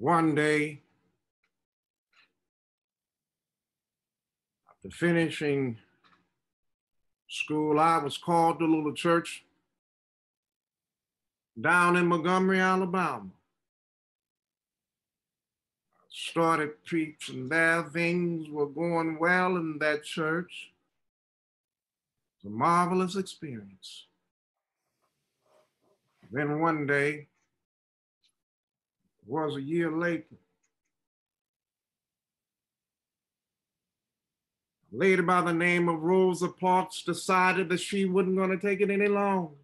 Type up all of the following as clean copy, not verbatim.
One day, after finishing school, I was called to a little church down in Montgomery, Alabama. I started preaching there. Things were going well in that church. It was a marvelous experience. Then one day, it was a year later, a lady by the name of Rosa Parks decided that she wasn't going to take it any longer.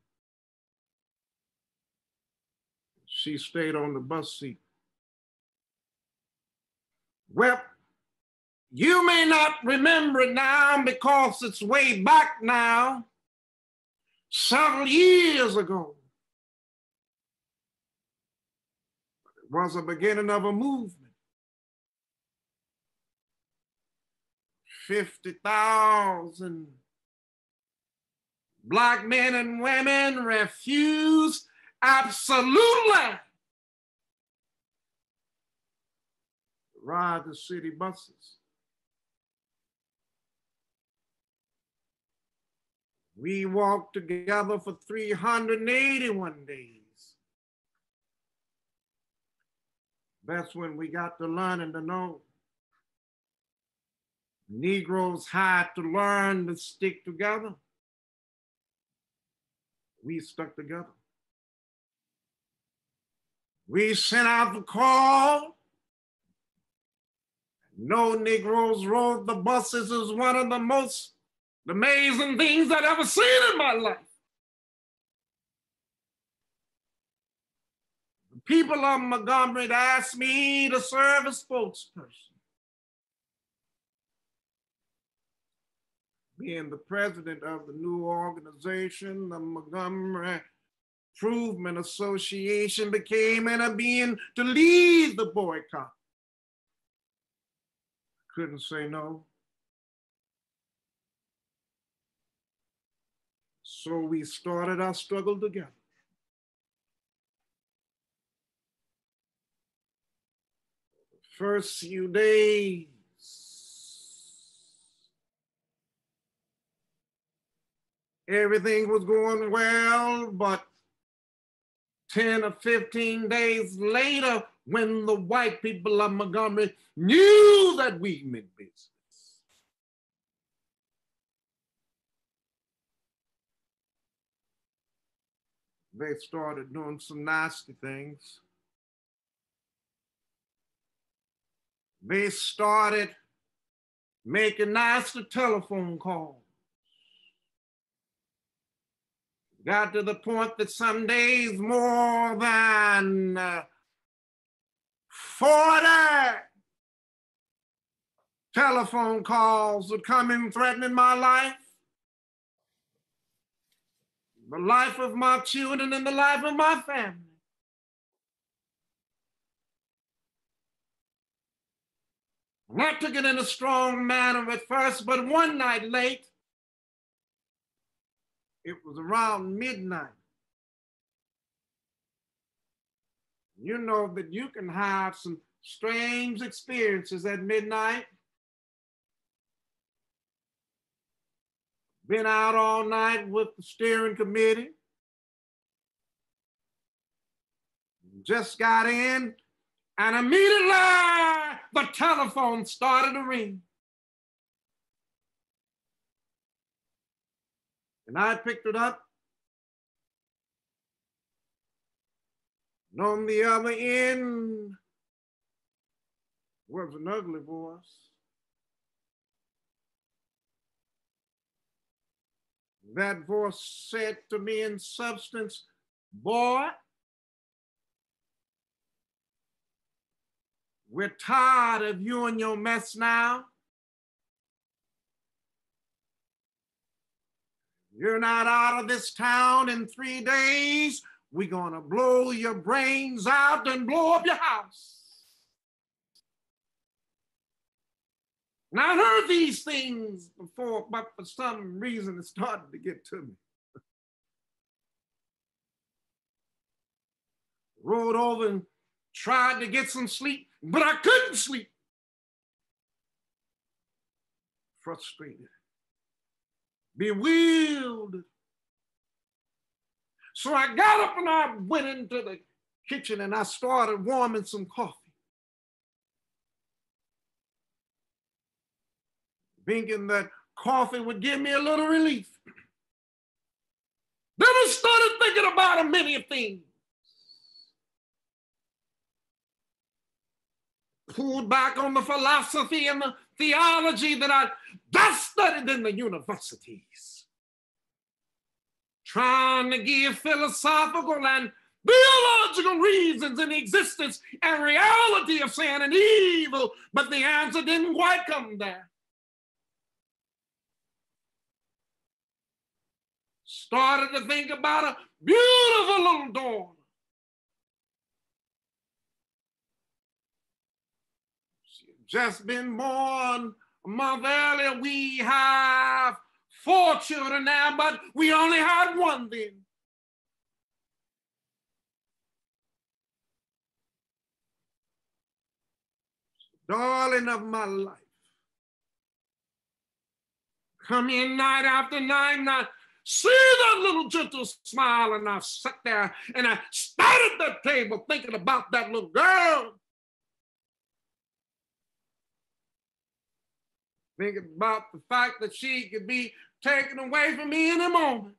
She stayed on the bus seat. Well, you may not remember it now because it's way back now, several years ago. It was the beginning of a movement. 50,000 Black men and women refused absolutely to ride the city buses. We walked together for 381 days. That's when we got to learning to know. Negroes had to learn to stick together. We stuck together. We sent out the call. No Negroes rode the buses. It was one of the most amazing things I'd ever seen in my life. The people of Montgomery asked me to serve as spokesperson. Being the president of the new organization, the Montgomery Improvement Association became in a being to lead the boycott. Couldn't say no. So we started our struggle together. The first few days, everything was going well, but 10 or 15 days later, when the white people of Montgomery knew that we meant business, they started doing some nasty things. They started making nasty telephone calls. Got to the point that some days more than 40 telephone calls would come in threatening my life, the life of my children, and the life of my family. And I took it in a strong manner at first, but one night late, it was around midnight. You know that you can have some strange experiences at midnight. Been out all night with the steering committee. Just got in, and immediately the telephone started to ring. And I picked it up. And on the other end was an ugly voice. That voice said to me in substance, "Boy, we're tired of you and your mess now. You're not out of this town in 3 days. We're gonna blow your brains out and blow up your house." And I heard these things before, but for some reason it started to get to me. Rode over and Tried to get some sleep, but I couldn't sleep. Frustrated, bewildered. So I got up and I went into the kitchen and I started warming some coffee, thinking that coffee would give me a little relief. Then I started thinking about many things. Pulled back on the philosophy and the theology that I just studied in the universities, trying to give philosophical and theological reasons in the existence and reality of sin and evil, but the answer didn't quite come there. Started to think about a beautiful little daughter. She had just been born a month earlier. We have 4 children now, but we only had 1 then. Darling of my life. Come in night after night, and I see that little gentle smile, and I sat there and I started at the table thinking about that little girl. Thinking about the fact that she could be taken away from me in a moment.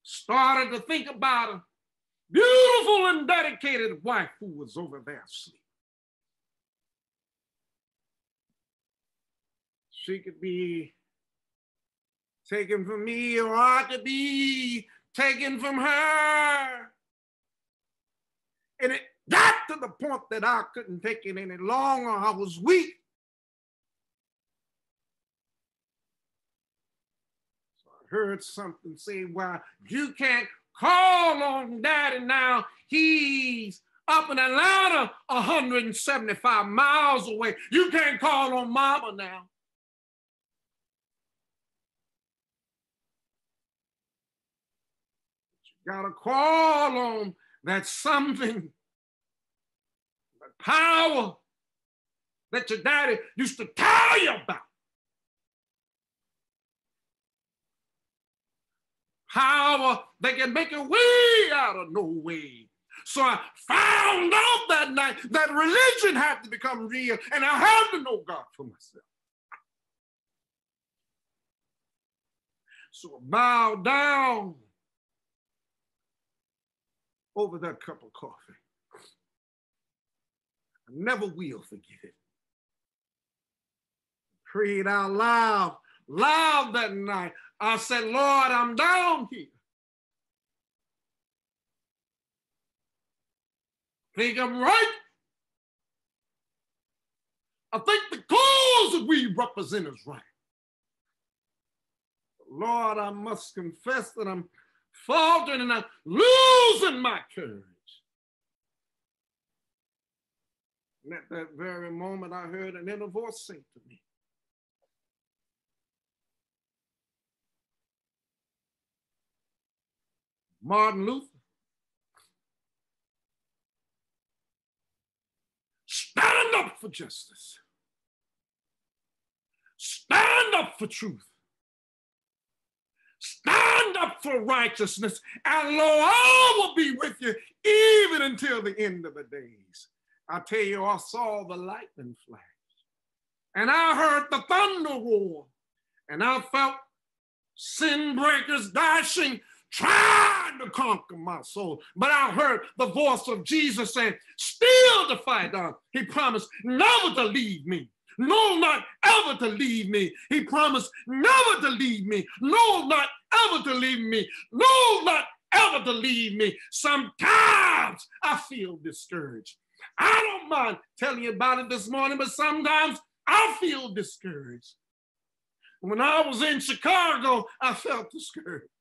Started to think about a beautiful and dedicated wife who was over there asleep. She could be taken from me, or I could be taken from her. And it got to the point that I couldn't take it any longer. I was weak. So I heard something say, well, you can't call on Daddy now. He's up in Atlanta, 175 miles away. You can't call on Mama now. Gotta call on that something, that power that your daddy used to tell you about. Power that can make a way out of no way. So I found out that night that religion had to become real, and I had to know God for myself. So I bowed down over that cup of coffee. I never will forget it. Prayed out loud that night. I said, Lord, I'm down here. Think I'm right. I think the cause that we represent is right. Lord, I must confess that I'm faltering and I'm losing my courage. And at that very moment, I heard an inner voice say to me, Martin Luther, stand up for justice. Stand up for truth. Stand up for righteousness, and lo, I will be with you even until the end of the days. I tell you, I saw the lightning flash, and I heard the thunder roar, and I felt sin breakers dashing, trying to conquer my soul. But I heard the voice of Jesus saying, still to fight on. He promised never to leave me. No, not ever to leave me. He promised never to leave me. No, not ever to leave me. No, not ever to leave me. Sometimes I feel discouraged. I don't mind telling you about it this morning, but sometimes I feel discouraged. When I was in Chicago, I felt discouraged.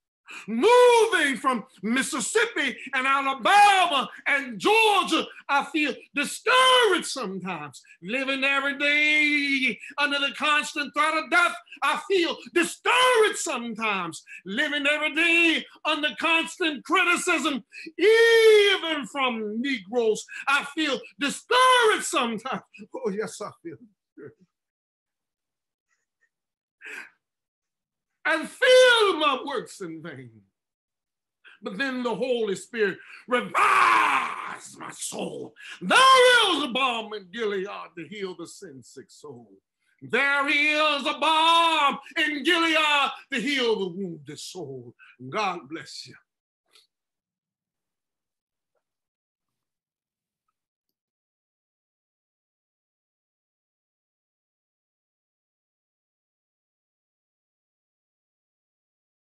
Moving from Mississippi and Alabama and Georgia, I feel discouraged sometimes. Living every day under the constant threat of death, I feel discouraged sometimes. Living every day under constant criticism, even from Negroes, I feel discouraged sometimes. Oh, yes, I feel discouraged. And feel my works in vain. But then the Holy Spirit revives my soul. There is a balm in Gilead to heal the sin-sick soul. There is a balm in Gilead to heal the wounded soul. God bless you.